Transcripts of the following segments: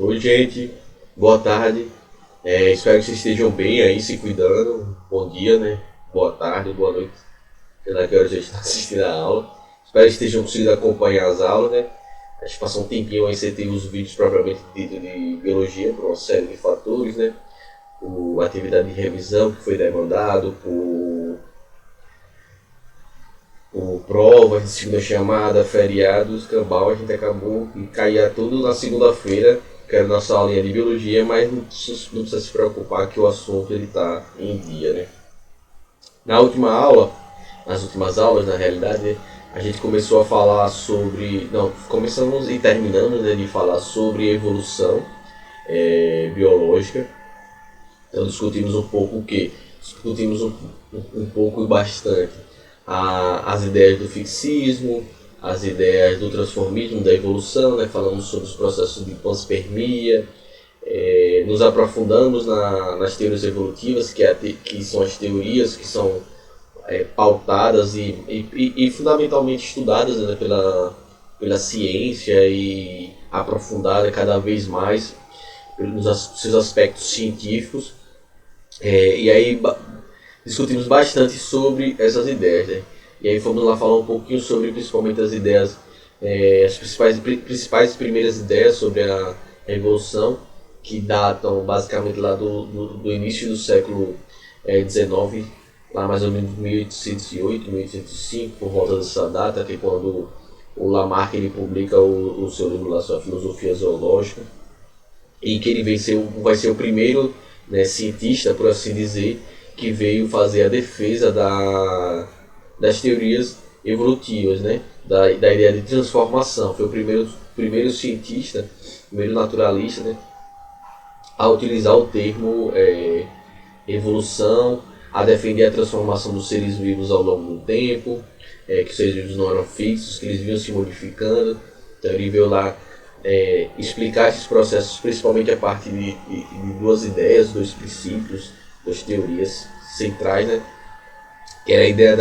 Oi, gente. Boa tarde. Espero que vocês estejam bem aí, se cuidando. Bom dia, né? Boa tarde, boa noite. Sei lá que hora já está assistindo a aula. Espero que estejam conseguindo acompanhar as aulas, né? A gente passou um tempinho aí sem ter os vídeos propriamente dito de biologia, por uma série de fatores, né? Por atividade de revisão que foi demandado, por provas de segunda chamada, feriados, cambal, a gente acabou e caía tudo na segunda-feira, que era nossa aulinha de biologia, mas não precisa se preocupar que o assunto ele está em dia, né? Na última aula, nas últimas aulas, na realidade, né, a gente começou a falar sobre, não, começamos e terminamos, né, de falar sobre evolução biológica. Então discutimos um pouco o que? Discutimos um pouco e bastante as ideias do fixismo, as ideias do transformismo, da evolução, né? Falamos sobre os processos de panspermia, nos aprofundamos nas teorias evolutivas, que são as teorias que são pautadas e fundamentalmente estudadas, né, pela ciência e aprofundada cada vez mais nos seus aspectos científicos. E aí discutimos bastante sobre essas ideias, né? E aí fomos lá falar um pouquinho sobre principalmente as ideias, as principais primeiras ideias sobre a evolução, que datam basicamente lá do início do século XIX, lá mais ou menos 1808, 1805, por volta dessa data, que é quando o Lamarck ele publica o seu livro lá, sua Filosofia Zoológica, e que ele vai ser o primeiro, né, cientista, por assim dizer, que veio fazer a defesa das teorias evolutivas, né, da ideia de transformação. Foi o primeiro cientista, primeiro naturalista, né, a utilizar o termo evolução, a defender a transformação dos seres vivos ao longo do tempo, que os seres vivos não eram fixos, que eles vinham se modificando. Então ele veio lá explicar esses processos, principalmente a partir de duas ideias, dois princípios, duas teorias centrais, né? Que era a ideia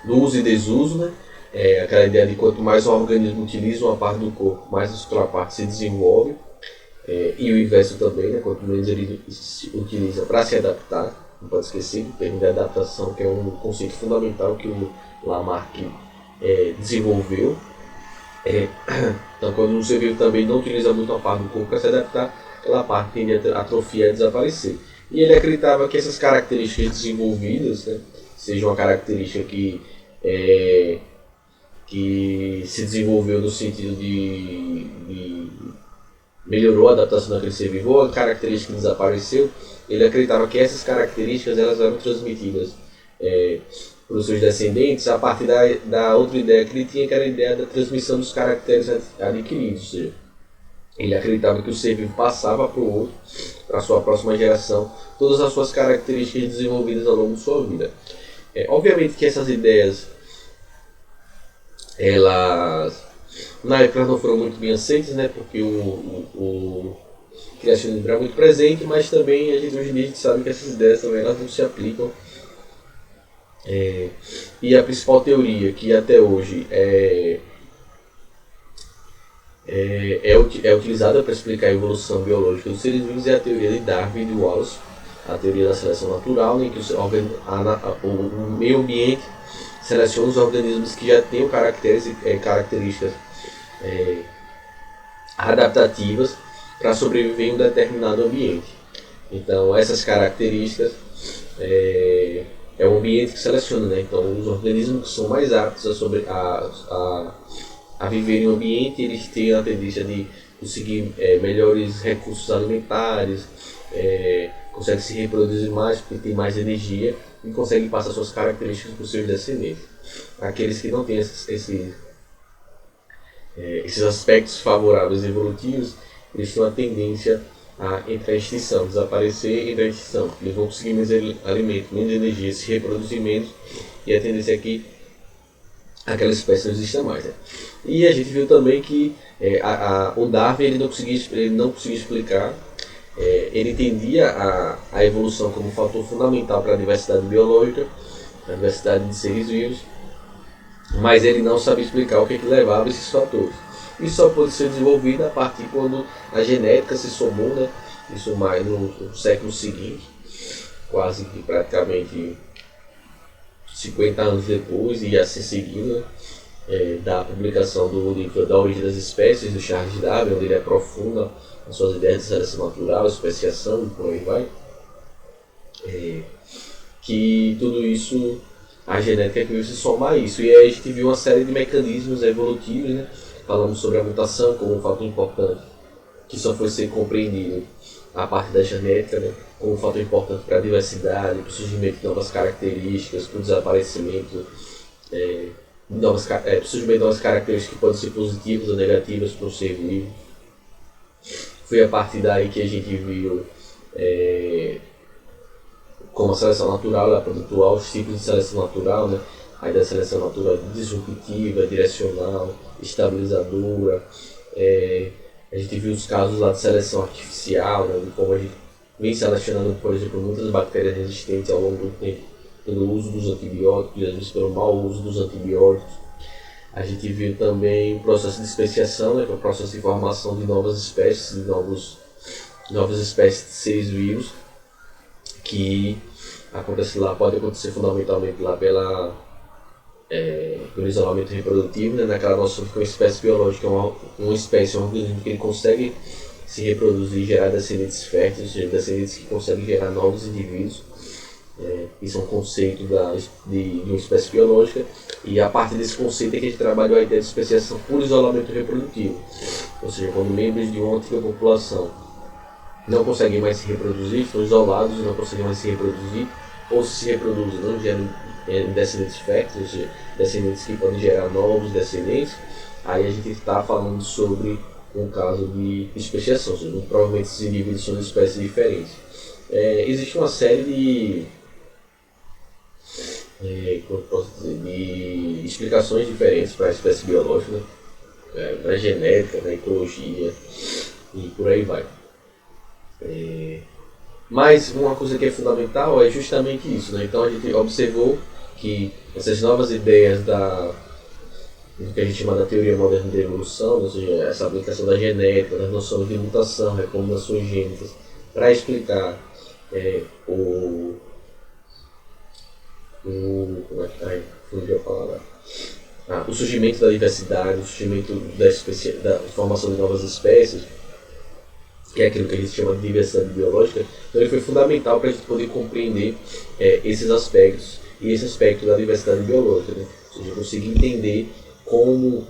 do uso e desuso, né? Aquela ideia de quanto mais o organismo utiliza uma parte do corpo, mais aquela parte se desenvolve, e o inverso também, né? Quanto menos ele se utiliza para se adaptar. Não pode esquecer do termo de adaptação, que é um conceito fundamental que o Lamarck desenvolveu. Então, quando você viu também não utiliza muito a parte do corpo para se adaptar, aquela parte tende a atrofiar e desaparecer. E ele acreditava que essas características desenvolvidas, né, seja uma característica que se desenvolveu no sentido de melhorou a adaptação daquele ser vivo, ou a característica que desapareceu, ele acreditava que essas características elas eram transmitidas para os seus descendentes a partir da outra ideia que ele tinha, que era a ideia da transmissão dos caracteres adquiridos. Ou seja, ele acreditava que o ser vivo passava para o outro, para a sua próxima geração, todas as suas características desenvolvidas ao longo de sua vida. Obviamente que essas ideias, elas na época não foram muito bem aceitas, né, porque o criacionismo era muito presente, mas também hoje em dia a gente sabe que essas ideias também elas não se aplicam. E a principal teoria que até hoje é utilizada para explicar a evolução biológica dos seres vivos é a teoria de Darwin e de Wallace, a teoria da seleção natural, em que o meio ambiente seleciona os organismos que já têm características adaptativas para sobreviver em um determinado ambiente. Então essas características é o ambiente que seleciona, né? Então os organismos que são mais aptos a viver em um ambiente, eles têm a tendência de conseguir melhores recursos alimentares, conseguem se reproduzir mais porque tem mais energia e conseguem passar suas características para os seus descendentes. Aqueles que não têm esses aspectos favoráveis evolutivos, eles têm uma tendência a entrar em extinção, desaparecer e entrar em extinção. Eles vão conseguir menos alimento, menos energia, se reproduzir menos, e a tendência é que aquela espécie não exista mais, né? E a gente viu também que o Darwin ele não conseguia explicar, ele entendia a evolução como um fator fundamental para a diversidade biológica, a diversidade de seres vivos, mas ele não sabia explicar o que levava a esses fatores. Isso só pôde ser desenvolvido a partir quando a genética se somou, né? Isso mais no século seguinte, quase que praticamente 50 anos depois, e assim seguindo, né? Da publicação do livro Da Origem das Espécies, do Charles Darwin, onde ele aprofunda as suas ideias de seleção natural, especiação e por aí vai. Que tudo isso, a genética que veio se somar a isso. E aí a gente viu uma série de mecanismos evolutivos, né? Falamos sobre a mutação como um fator importante, que só foi ser compreendido a parte da genética, né? Como um fator importante para a diversidade, para o surgimento de novas características, para o desaparecimento surgimento de novas características que podem ser positivas ou negativas para o ser vivo. Foi a partir daí que a gente viu como a seleção natural ela pontual, os tipos de seleção natural, né? Aí da seleção natural disruptiva, direcional, estabilizadora. A gente viu os casos lá de seleção artificial, né? De como a gente vem selecionando, por exemplo, muitas bactérias resistentes ao longo do tempo, pelo uso dos antibióticos, às vezes pelo mau uso dos antibióticos. A gente viu também o processo de especiação, né? Que é o processo de formação de novas espécies, de novas espécies de seres vivos, que acontece lá, pode acontecer fundamentalmente lá pelo isolamento reprodutivo, né? Naquela noção de que uma espécie biológica é uma espécie, um organismo que ele consegue se reproduzir e gerar descendentes férteis, ou seja, descendentes que conseguem gerar novos indivíduos. Isso é um conceito de uma espécie biológica, e a partir desse conceito é que a gente trabalhou a ideia de especiação por isolamento reprodutivo, ou seja, quando membros de uma antiga população não conseguem mais se reproduzir, estão isolados e não conseguem mais se reproduzir, ou se reproduzem, não geram descendentes férteis, ou seja, descendentes que podem gerar novos descendentes, aí a gente está falando sobre um caso de especiação, ou seja, provavelmente esses indivíduos são de espécies diferentes. Existe uma série de explicações diferentes para a espécie biológica, né? Na genética, na ecologia e por aí vai. Mas uma coisa que é fundamental é justamente isso, né? Então a gente observou que essas novas ideias do que a gente chama da teoria moderna da evolução, ou seja, essa aplicação da genética, das noções de mutação, recombinações gênicas, para explicar o surgimento da diversidade, o surgimento da formação de novas espécies, que é aquilo que a gente chama de diversidade biológica. Então ele foi fundamental para a gente poder compreender esses aspectos, e esse aspecto da diversidade biológica, né? Ou seja, conseguir entender como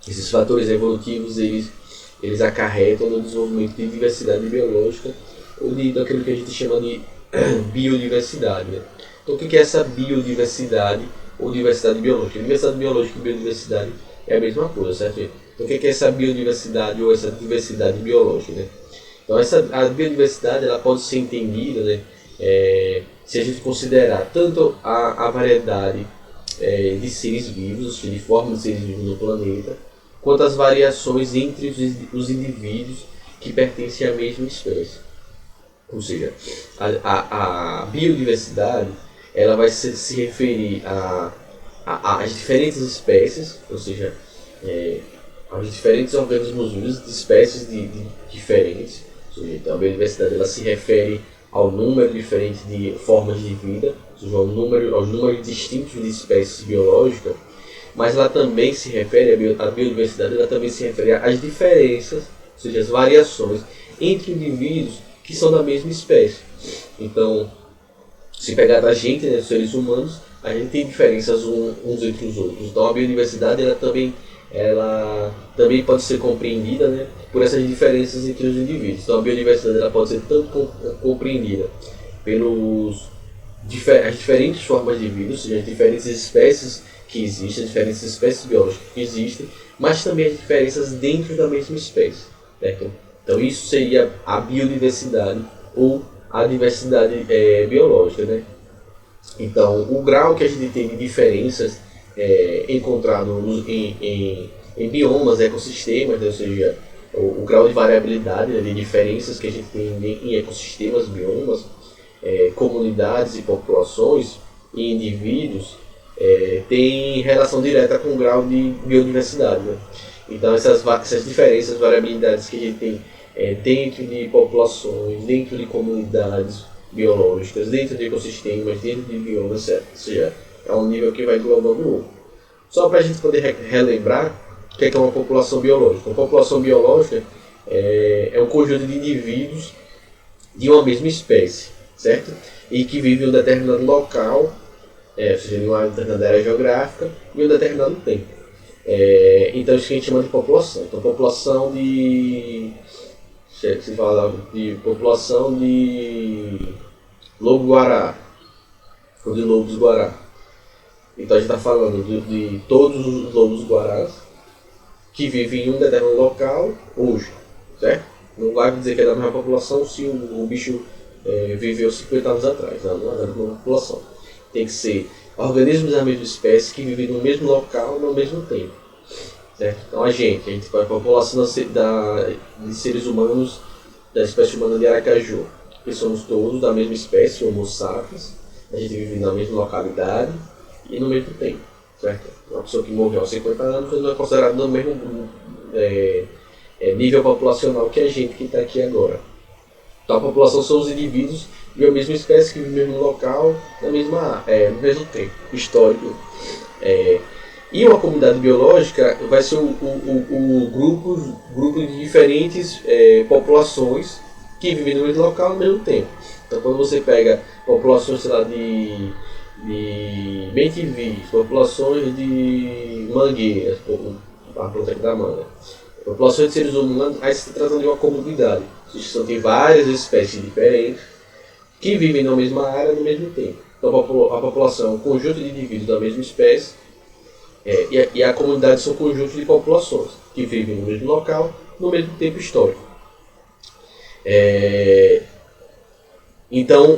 esses fatores evolutivos eles acarretam no desenvolvimento de diversidade biológica, ou daquilo que a gente chama de biodiversidade, né? Então o que é essa biodiversidade ou diversidade biológica? Diversidade biológica e biodiversidade é a mesma coisa, certo? Então o que é essa biodiversidade ou essa diversidade biológica, né? Então a biodiversidade ela pode ser entendida, né, se a gente considerar tanto a variedade de seres vivos, de formas de seres vivos no planeta, quanto as variações entre os indivíduos que pertencem à mesma espécie. Ou seja, a biodiversidade ela vai se referir às diferentes espécies, ou seja, aos diferentes organismos vivos de espécies diferentes. Ou seja, então a biodiversidade ela se refere ao número diferente de formas de vida, ou seja, aos números distintos de espécies biológicas, mas ela também se refere, a biodiversidade ela também se refere às diferenças, ou seja, as variações entre indivíduos que são da mesma espécie. Então, se pegar da gente, né, os seres humanos, a gente tem diferenças uns entre os outros. Então a biodiversidade ela também pode ser compreendida, né, por essas diferenças entre os indivíduos. Então a biodiversidade ela pode ser tanto compreendida pelas diferentes formas de vida, ou seja, as diferentes espécies que existem, as diferentes espécies biológicas que existem, mas também as diferenças dentro da mesma espécie, certo? Então isso seria a biodiversidade ou a diversidade biológica, né? Então o grau que a gente tem de diferenças encontrado em biomas, ecossistemas, né? Ou seja, o grau de variabilidade, né, de diferenças que a gente tem em ecossistemas, biomas, comunidades e populações e indivíduos tem relação direta com o grau de biodiversidade, né? Então essas diferenças, variabilidades que a gente tem dentro de populações, dentro de comunidades biológicas, dentro de ecossistemas, dentro de biomas, etc. Ou seja, é um nível que vai englobando o outro. Só para a gente poder relembrar o que é uma população biológica. Uma população biológica é um conjunto de indivíduos de uma mesma espécie, certo? E que vive em um determinado local, ou seja, em uma determinada área geográfica, em um determinado tempo. Então isso que a gente chama de população. Então população se fala de população de lobo-guará, ou de lobos-guará. Então a gente está falando de todos os lobos-guarás que vivem em um determinado local hoje, certo? Não vai dizer que é da mesma população se o bicho viveu 50 anos atrás, não é da mesma população. Tem que ser organismos da mesma espécie que vivem no mesmo local no mesmo tempo, certo? Então a gente vai a população de seres humanos da espécie humana de Aracaju, que somos todos da mesma espécie, Homo sapiens, a gente vive na mesma localidade e no mesmo tempo, certo? Uma pessoa que morreu aos 50 anos não é considerada no mesmo nível populacional que a gente que está aqui agora. Então a população são os indivíduos de uma mesma espécie que vivem no mesmo local, no mesmo tempo histórico. E uma comunidade biológica vai ser o grupo de diferentes populações que vivem no mesmo local no mesmo tempo. Então quando você pega populações, sei lá, de bem-te-vis, populações de mangueiras, a planta aqui da manga, populações de seres humanos, aí se trata de uma comunidade. Tem várias espécies diferentes que vivem na mesma área no mesmo tempo. Então a população é um conjunto de indivíduos da mesma espécie e a comunidade são conjuntos de populações que vivem no mesmo local no mesmo tempo histórico. Então,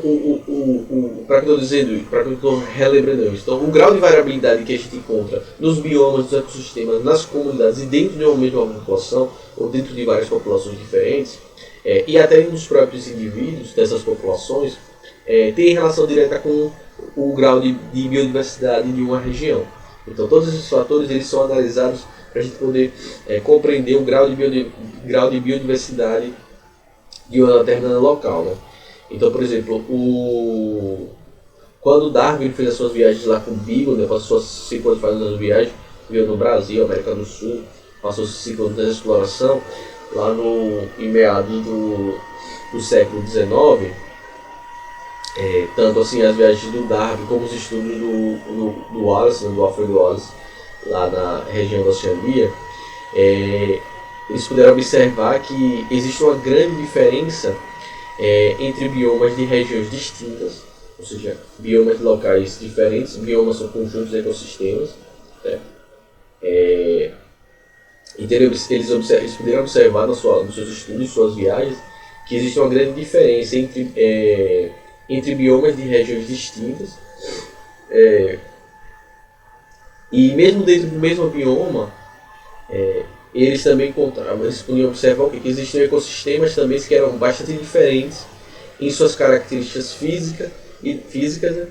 para que eu estou dizendo, para que eu estou relembrando isso, então, o grau de variabilidade que a gente encontra nos biomas, nos ecossistemas, nas comunidades e dentro de uma mesma população, ou dentro de várias populações diferentes, e até nos próprios indivíduos dessas populações, tem relação direta com o grau de biodiversidade de uma região. Então, todos esses fatores eles são analisados para a gente poder compreender o grau de biodiversidade de um determinado local, né? Então, por exemplo, quando Darwin fez as suas viagens lá com o Beagle, né, passou 5 anos fazendo as viagens, veio no Brasil, América do Sul, passou 5 anos de exploração, lá em meados do século XIX, tanto assim as viagens do Darwin como os estudos do Wallace, do Alfred Wallace, lá na região da Oceania, eles puderam observar que existe uma grande diferença entre biomas de regiões distintas, ou seja, biomas de locais diferentes. Biomas são conjuntos de ecossistemas, certo? Eles puderam observar nos seus estudos, suas viagens, que existe uma grande diferença entre biomas de regiões distintas, e mesmo dentro do mesmo bioma, eles também encontravam, eles podiam observar o que existiam ecossistemas também que eram bastante diferentes em suas características físicas, né?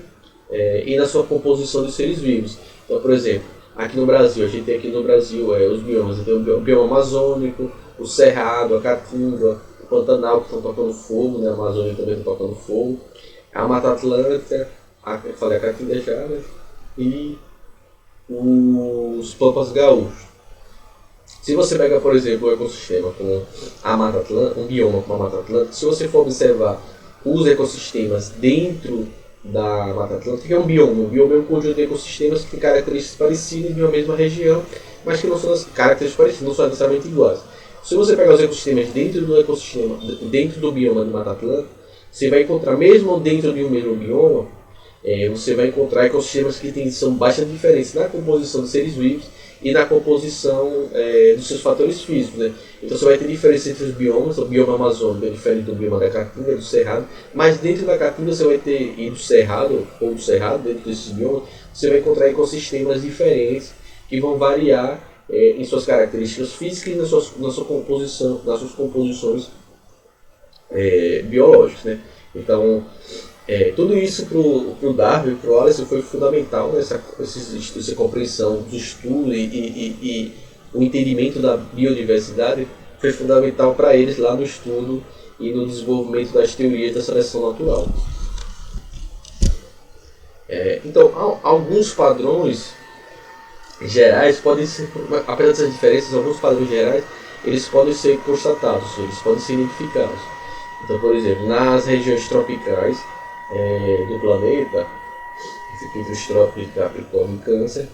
E na sua composição de seres vivos. Então, por exemplo, aqui no Brasil, a gente tem aqui no Brasil os biomas, tem o bioma amazônico, o cerrado, a caatinga, o pantanal que estão tocando fogo, né? A Amazônia também está tocando fogo, a Mata Atlântica, eu falei a caatinga já, né? E os pampas gaúchos. Se você pega, por exemplo, um ecossistema com a Mata Atlântica, um bioma como a Mata Atlântica, se você for observar os ecossistemas dentro da Mata Atlântica, que é um bioma? Um bioma é um conjunto de ecossistemas que têm características parecidas de uma mesma região, mas que não são características parecidas, não são necessariamente iguais. Se você pegar os ecossistemas dentro do ecossistema, dentro do bioma de Mata Atlântica, você vai encontrar, mesmo dentro de um mesmo bioma, você vai encontrar ecossistemas que são bastante diferentes na composição de seres vivos e na composição dos seus fatores físicos, né? Então você vai ter diferença entre os biomas. O bioma amazônico é diferente do bioma da caatinga, do cerrado, mas dentro da caatinga você vai ter, e do cerrado, dentro desses biomas, você vai encontrar ecossistemas diferentes que vão variar em suas características físicas e na sua composição, nas suas composições biológicas, né? Então, tudo isso para o Darwin, para o Wallace, foi fundamental nessa compreensão do estudo e o entendimento da biodiversidade foi fundamental para eles lá no estudo e no desenvolvimento das teorias da seleção natural. Então, alguns padrões gerais podem ser, apesar dessas diferenças, alguns padrões gerais eles podem ser constatados, eles podem ser identificados. Então, por exemplo, nas regiões tropicais do planeta, entre os trópicos, Capricórnio e Câncer,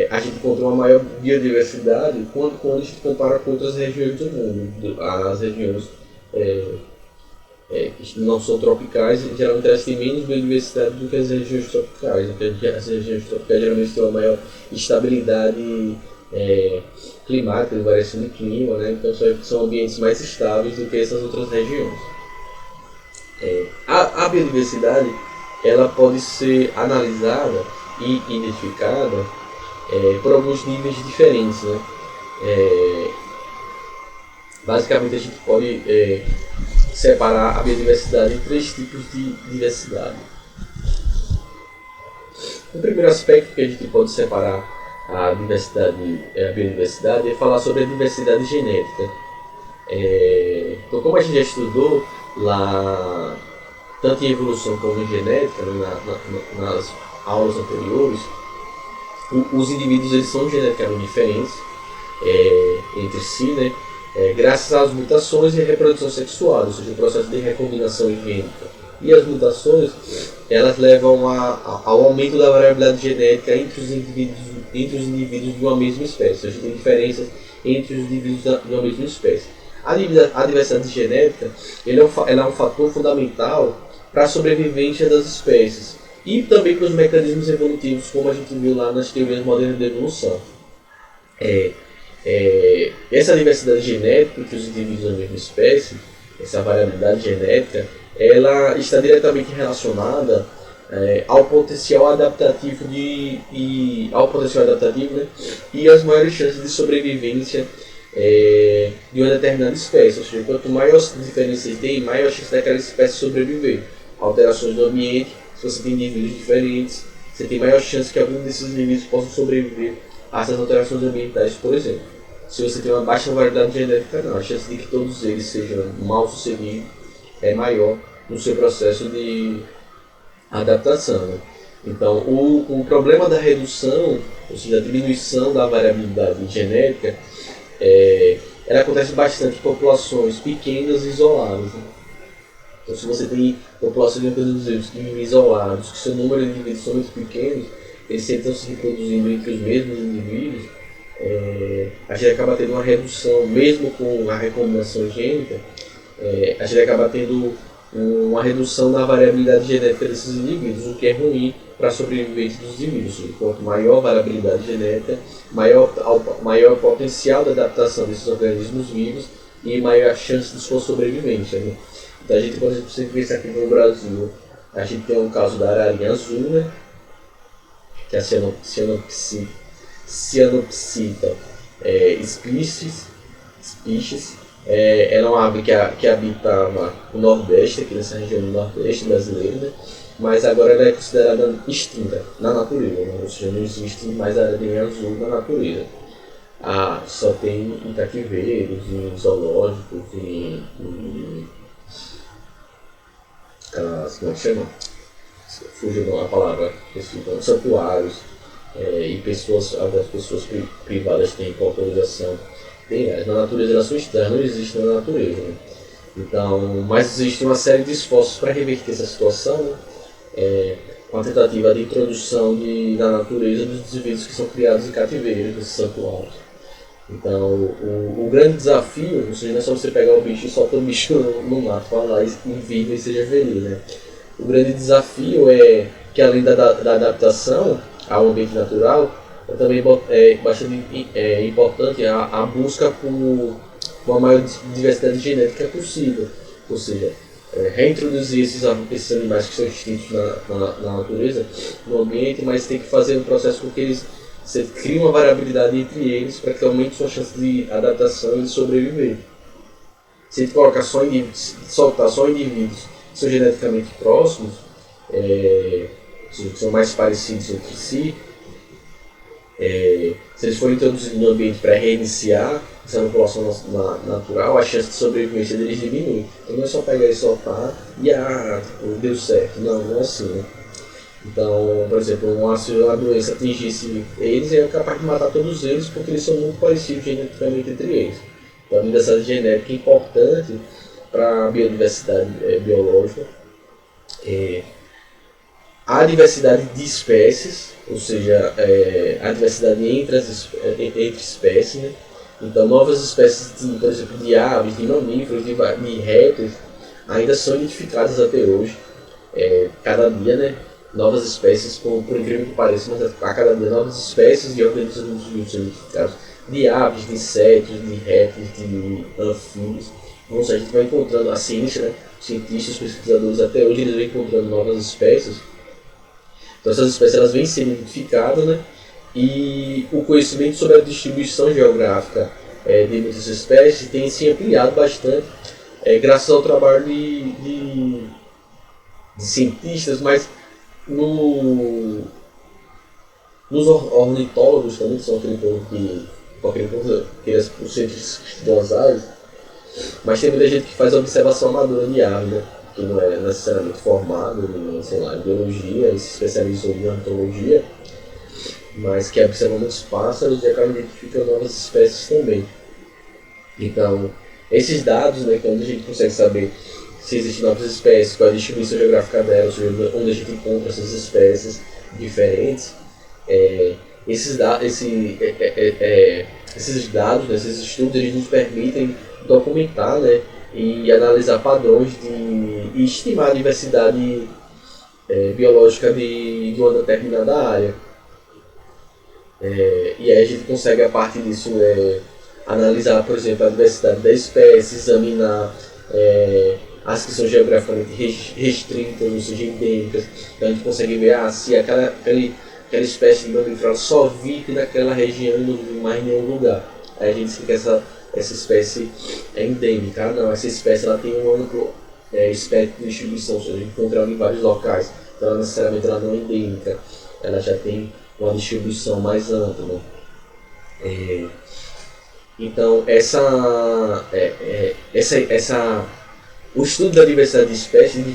a gente encontra uma maior biodiversidade quando a gente compara com outras regiões do mundo. As regiões que não são tropicais, geralmente elas têm menos biodiversidade do que as regiões tropicais. Porque as regiões tropicais geralmente têm uma maior estabilidade climática, de variação de clima, né? Então são ambientes mais estáveis do que essas outras regiões. A biodiversidade ela pode ser analisada e identificada por alguns níveis diferentes, né? Basicamente a gente pode separar a biodiversidade em 3 tipos de diversidade. O primeiro aspecto que a gente pode separar a biodiversidade é falar sobre a diversidade genética. Então, como a gente já estudou lá, tanto em evolução como em genética, nas aulas anteriores, os indivíduos eles são geneticamente diferentes entre si, né? Graças às mutações e à reprodução sexual, ou seja, o processo de recombinação gênica. E as mutações elas levam ao aumento da variabilidade genética entre os indivíduos de uma mesma espécie. A gente tem diferenças entre os indivíduos de uma mesma espécie. A diversidade genética ela é um fator fundamental para a sobrevivência das espécies e também para os mecanismos evolutivos, como a gente viu lá nas teorias modernas da evolução. Essa diversidade genética entre os indivíduos da mesma espécie, essa variabilidade genética, ela está diretamente relacionada ao potencial adaptativo, né, e às maiores chances de sobrevivência de uma determinada espécie. Ou seja, quanto maior diferença tem, maior chance daquela espécie sobreviver. Alterações do ambiente, se você tem indivíduos diferentes, você tem maior chance que algum desses indivíduos possam sobreviver a essas alterações ambientais, por exemplo. Se você tem uma baixa variedade genética, não, a chance de que todos eles sejam mal sucedidos é maior no seu processo de adaptação, né? Então, o problema da redução, ou seja, a diminuição da variabilidade genética, ela acontece bastante em populações pequenas e isoladas, né? Então, se você tem populações de indivíduos isolados, que seu número de indivíduos são muito pequenos, eles sempre estão se reproduzindo entre os mesmos indivíduos, a gente acaba tendo uma redução, mesmo com a recombinação gênica, a gente acaba tendo uma redução na variabilidade genética desses indivíduos, o que é ruim para a sobrevivência dos indivíduos. Quanto maior a variabilidade genética, maior o potencial de adaptação desses organismos vivos e maior a chance de sua sobrevivência, né? Então a gente, por exemplo, se pensar aqui no Brasil, a gente tem um caso da ararinha azul, né? Que é a Cyanopsita species. Ela é uma ave que habitava o Nordeste, aqui nessa região do Nordeste brasileiro, né? Mas agora ela é considerada extinta na natureza, né? Ou seja, não existe mais ararinha azul na natureza. Só tem em cativeiros, em zoológicos, como é que chama? Fugiu a palavra, santuários, e algumas pessoas privadas têm autorização. Na natureza elas são externas, não existem na natureza, né? Então, mas existe uma série de esforços para reverter essa situação, né? Com a tentativa de introdução na natureza dos indivíduos que são criados em cativeiros, desses santuários. Então, o grande desafio, ou seja, não é só você pegar o bicho e soltar o bicho no mato, falar e viva e seja feliz, né? O grande desafio é que, além da adaptação ao ambiente natural, também é bastante importante a busca por uma maior diversidade genética possível. Ou seja, reintroduzir esses animais que são extintos na natureza, no ambiente, mas tem que fazer um processo com que você crie uma variabilidade entre eles para que aumente sua chance de adaptação e de sobreviver. Se a gente colocar soltar só indivíduos que são geneticamente próximos, que são mais parecidos entre si, Se eles forem introduzidos no ambiente para reiniciar essa população natural, a chance de sobrevivência deles diminui. Então não é só pegar e soltar e tipo, deu certo. Não é assim, né? Então, por exemplo, se uma doença atingisse eles, é capaz de matar todos eles porque eles são muito parecidos geneticamente entre eles. Então a diversidade genética é importante para a biodiversidade biológica. A diversidade de espécies, ou seja, a diversidade entre espécies, né? Então novas espécies, por exemplo, de aves, de mamíferos, de répteis, ainda são identificadas até hoje. Cada dia, né? Novas espécies, por incrível que pareça, mas a cada dia novas espécies de organismos vivos são identificados, de aves, de insetos, de répteis, de anfíbios. Ou seja, a gente vai encontrando a ciência, né? Cientistas, pesquisadores, até hoje eles vão encontrando novas espécies. Então essas espécies elas vêm sendo identificadas, né? E o conhecimento sobre a distribuição geográfica de muitas espécies tem se ampliado bastante, graças ao trabalho de cientistas, mas nos ornitólogos também, que são aquele povo que é os cientistas que estudam as aves, mas tem muita gente que faz observação amadora de aves, né? Que não é necessariamente formado em biologia e se especializou em ornitologia, mas que observa muitos pássaros e acaba identificando novas espécies também. Então, esses dados, né, que é onde a gente consegue saber se existem novas espécies, qual é a distribuição geográfica delas, onde a gente encontra essas espécies diferentes, esses dados, esses estudos, eles nos permitem documentar, né, e analisar padrões e estimar a diversidade biológica de uma determinada área. E aí a gente consegue, a partir disso, analisar, por exemplo, a diversidade da espécie, examinar as que são geograficamente restritas, ou seja, endêmicas. Então a gente consegue ver se aquela espécie de mamífero só vive naquela região e não vive mais em nenhum lugar. Aí a gente diz que essa espécie é endêmica. Não, essa espécie ela tem um amplo espectro de distribuição, ou seja, a gente encontra ela em vários locais. Então ela, necessariamente ela não é endêmica, ela já tem uma distribuição mais ampla, né? Então o estudo da diversidade de espécies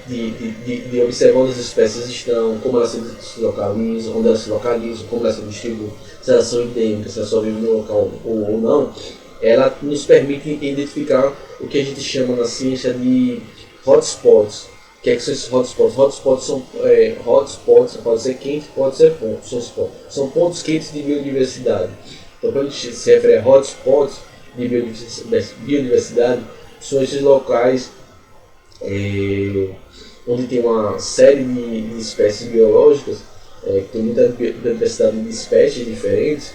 de observar onde as espécies estão, como elas se localizam, onde elas se localizam, como elas se distribuem, se elas são endêmicas, se elas só vivem no local ou não, ela nos permite identificar o que a gente chama na ciência de hotspots. O que são esses hotspots? Hotspots são hotspots, pode ser quente, pode ser pontos. São pontos quentes de biodiversidade. Então, quando a gente se refere a hotspots de biodiversidade, são esses locais onde tem uma série de espécies biológicas, que tem muita diversidade de espécies diferentes,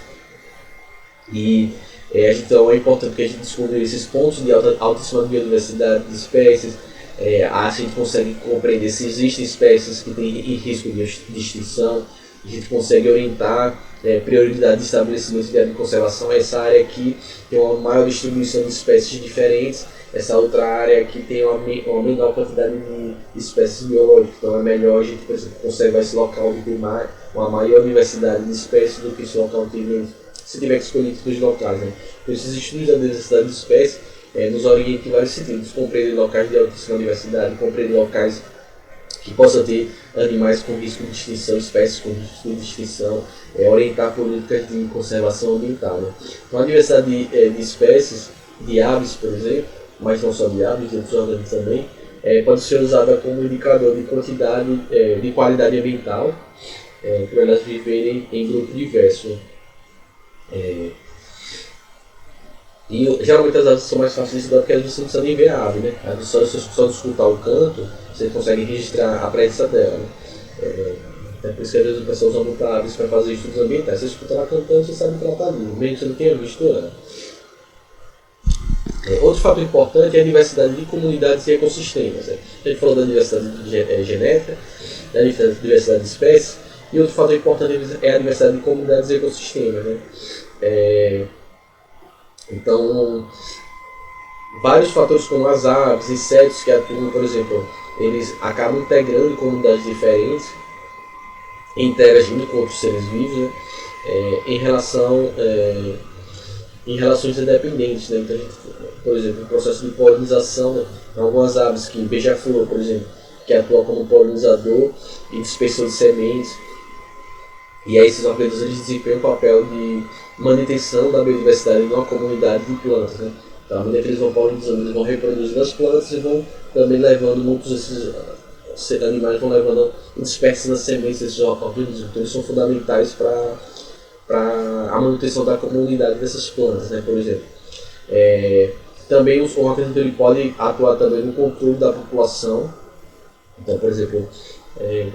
e então é importante que a gente descubra esses pontos de altíssima biodiversidade de espécies. A gente consegue compreender se existem espécies que têm risco de extinção, a gente consegue orientar prioridade de estabelecimento de área de conservação. Essa área aqui tem uma maior distribuição de espécies diferentes, essa outra área aqui tem uma menor quantidade de espécies biológicas, então é melhor a gente, por exemplo, conservar esse local onde tem uma maior diversidade de espécies do que esse local onde tem menos, se tiver que escolher dos locais, né? Então esses estudos da diversidade de espécies nos orientam em vários sentidos: compreender locais de altíssima diversidade, compreender locais que possam ter animais com risco de extinção, espécies com risco de extinção, orientar políticas de conservação ambiental, né? Então a diversidade de espécies, de aves, por exemplo, mas não só de aves, de outros organismos também, pode ser usada como indicador de quantidade, de qualidade ambiental, para elas viverem em grupo diverso. E geralmente as aves são mais fáceis de estudar porque você não precisa nem ver a ave, né? Só de escutar o canto, você consegue registrar a presença dela, né? É por isso que às vezes o pessoal usa muito aves para fazer estudos ambientais. Você escuta ela cantando, você sabe que ela está ali, mesmo que você não tenha visto ela. Outro fator importante é a diversidade de comunidades e ecossistemas, né? A gente falou da diversidade genética, da diversidade de espécies, e outro fator importante é a diversidade de comunidades e ecossistemas, né? Então, vários fatores como as aves, insetos que atuam, por exemplo, eles acabam integrando comunidades diferentes, interagindo com outros seres vivos, né? em relação em relações independentes, né? Então, por exemplo, o processo de polinização, né? Algumas aves que, beija-flor, por exemplo, que atua como polinizador e dispersor de sementes. E aí esses organismos eles desempenham um papel de manutenção da biodiversidade em uma comunidade de plantas, né? Então, à medida que eles vão polinizando, eles vão reproduzindo as plantas e vão também levando muitos desses animais vão levando dispersando as sementes desses organismos. Então, eles são fundamentais para a manutenção da comunidade dessas plantas, né? Por exemplo. Também o organismo ele pode atuar também no controle da população. Então, por exemplo,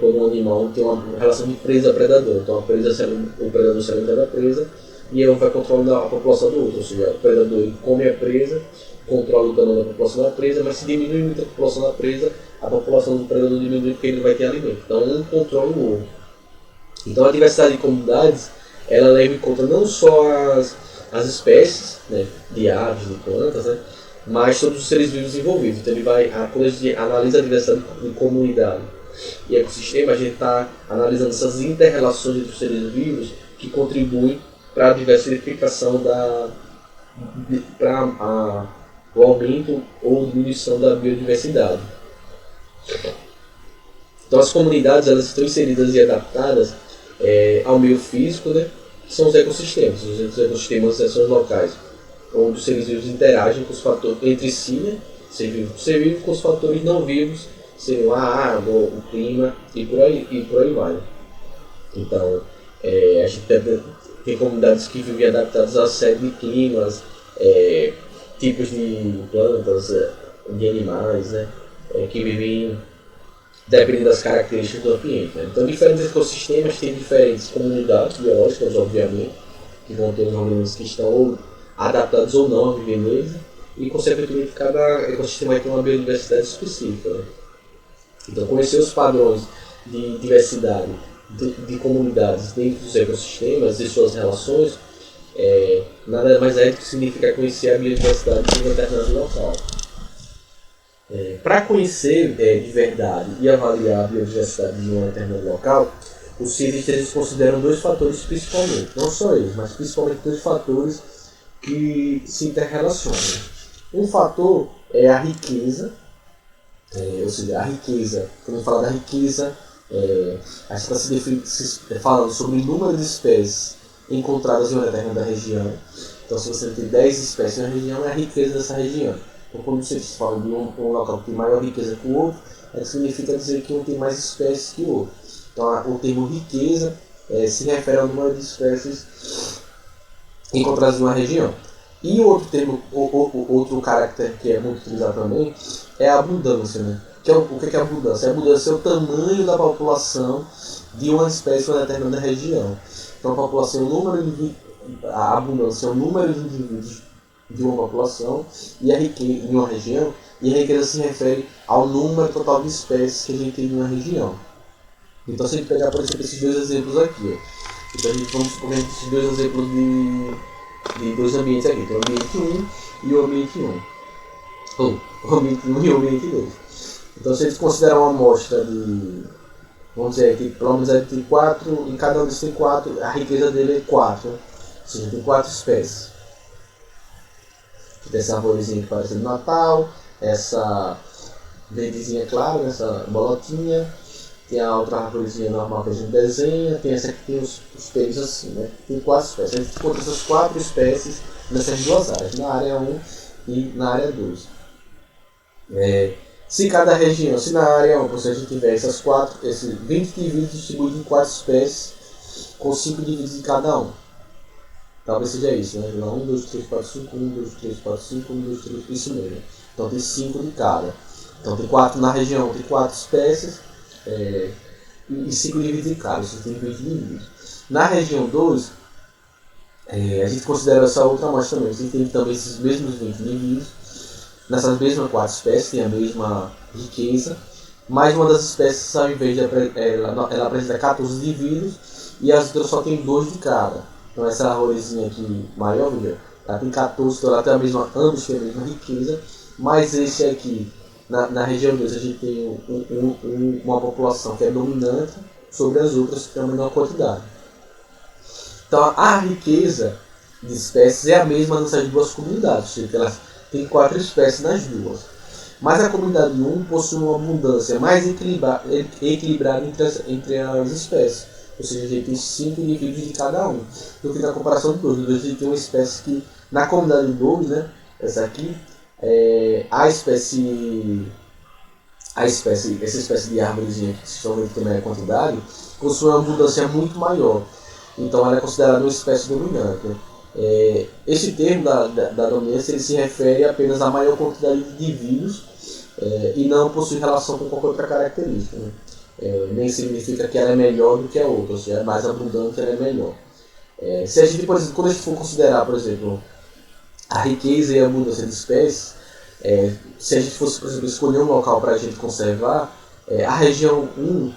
quando um animal tem uma relação de presa-predador, então o predador se alimenta da presa e ele vai controlando a população do outro, ou seja, o predador ele come a presa, controla o tamanho da população da presa, mas se diminui muito a população da presa, a população do predador diminui porque ele não vai ter alimento. Então um controla o outro. Então a diversidade de comunidades ela leva em conta não só as espécies, né, de aves, de plantas, né, mas todos os seres vivos envolvidos. Então quando a gente analisa a diversidade de comunidade e ecossistema, a gente está analisando essas inter-relações entre os seres vivos que contribuem para a diversificação para o aumento ou diminuição da biodiversidade. Então as comunidades elas estão inseridas e adaptadas ao meio físico, né, que são os ecossistemas. Os ecossistemas são os locais onde os seres vivos interagem com os fatores entre si, né, ser vivo com os fatores não vivos, seriam a água, o clima e por aí vai. Então, a gente tem comunidades que vivem adaptadas a série de climas, tipos de plantas, de animais, né, que vivem dependendo das características do ambiente. Né? Então, diferentes ecossistemas têm diferentes comunidades biológicas, obviamente, que vão ter os organismos que estão adaptados ou não a viver neles, e, consequentemente, cada ecossistema vai ter uma biodiversidade específica. Né? Então, conhecer os padrões de diversidade de comunidades dentro dos ecossistemas e suas relações nada mais é do que significa conhecer a biodiversidade de um determinado local. Para conhecer de verdade e avaliar a biodiversidade de um determinado local, os cientistas consideram dois fatores principalmente, não só eles, mas principalmente dois fatores que se interrelacionam. Um fator é a riqueza, ou seja, a riqueza, quando a gente fala da riqueza, a gente está falando sobre o número de espécies encontradas em uma determinada região. Então, se você tem 10 espécies em uma região, é a riqueza dessa região. Então, quando você fala de um local que tem maior riqueza que o outro, significa dizer que um tem mais espécies que o outro. Então, o termo riqueza se refere ao número de espécies encontradas em uma região. E o outro termo, outro caráter que é muito utilizado também, é a abundância. Né? O que é a abundância? A abundância é o tamanho da população de uma espécie em uma determinada região. Então, a população, a abundância é o número de indivíduos de uma população e a riqueza de uma região, e a riqueza se refere ao número total de espécies que a gente tem em uma região. Então, se a gente pegar, por exemplo, esses dois exemplos aqui, então a gente vamos supor esses dois exemplos de dois ambientes aqui, então o ambiente 1 e o ambiente 1. O ambiente 1 e o ambiente 2. Então, se a gente considerar uma amostra de, vamos dizer que pelo menos ele tem 4, em cada um desses tem 4, a riqueza dele é 4, ou seja, tem 4 espécies. Tem essa arvorezinha que parece do Natal, essa verdezinha clara, essa bolotinha, tem a outra arvorezinha normal que a gente desenha, tem essa que tem os pelos assim, né? Tem 4 espécies. A gente encontra essas 4 espécies nessas duas áreas, na área 1 e na área 2. Se cada região, se na área 1 a gente tiver esses 20 indivíduos distribuídos em 4 espécies, com 5 indivíduos em cada um. Talvez seja isso, né? 1, 2, 3, 4, 5, 1, 2, 3, 4, 5, 1, 2, 3, isso mesmo. Então tem 5 de cada. Então tem 4 na região, tem 4 espécies e 5 indivíduos de cada, isso tem 20 indivíduos. Na região 2, a gente considera essa outra amostra também. A gente tem também esses mesmos 20 indivíduos, nessas mesmas 4 espécies, tem a mesma riqueza, mas uma das espécies, ao invés de ela apresenta 14 indivíduos e as outras só tem 2 de cada. Então essa arvorezinha aqui maior, ela tem 14, então ela tem ambos têm a mesma riqueza, mas esse aqui, na região 2, a gente tem uma população que é dominante sobre as outras que tem a menor quantidade. Então a riqueza de espécies é a mesma nessas duas comunidades, ou seja, elas têm 4 espécies nas duas. Mas a comunidade 1 possui uma abundância mais equilibrada entre as espécies, ou seja, a gente tem 5 indivíduos de cada um. Do que na comparação do 2, a gente tem uma espécie que, na comunidade 2, né, essa aqui, essa espécie de árvorezinha que somente tem maior quantidade, possui uma abundância muito maior. Então ela é considerada uma espécie dominante. Esse termo da dominância ele se refere apenas à maior quantidade de indivíduos e não possui relação com qualquer outra característica. Né? Nem significa que ela é melhor do que a outra, ou seja, é mais abundante, ela é melhor. Se a gente, por exemplo, quando a gente for considerar, por exemplo, a riqueza e a abundância de espécies, se a gente fosse, por exemplo, escolher um local para a gente conservar, a região 1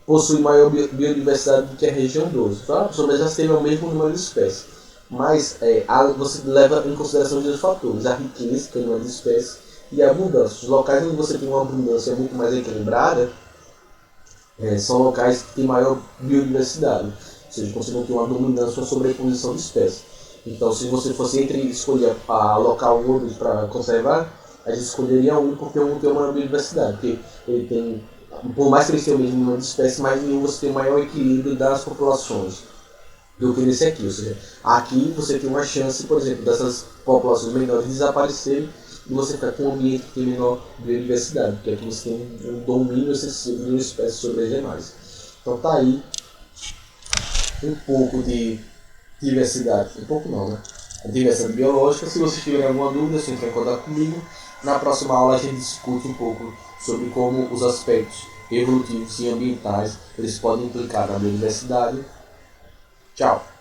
possui maior biodiversidade do que a região 2. Tá? Pelo menos elas têm o mesmo número de espécies. Mas você leva em consideração os dois fatores, a riqueza, que é o número de espécies, e a abundância. Os locais onde você tem uma abundância muito mais equilibrada são locais que têm maior biodiversidade. Ou seja, você não tem uma dominância ou sobreposição de espécies. Então, se você fosse escolher local 1 ou 2 para conservar, a gente escolheria um porque um tem uma maior biodiversidade. Porque ele tem, por mais que ele tenha o mesmo número de espécies, mas em um você tem um maior equilíbrio das populações do que nesse aqui. Ou seja, aqui você tem uma chance, por exemplo, dessas populações menores desaparecerem e você ficar com um ambiente que tem menor biodiversidade, porque aqui você tem um domínio excessivo de uma espécie sobre as demais. Então tá aí um pouco de diversidade, um pouco não, né? A diversidade biológica. Se vocês tiverem alguma dúvida, se entrar em contato comigo. Na próxima aula a gente discute um pouco sobre como os aspectos evolutivos e ambientais eles podem implicar na biodiversidade. Tchau!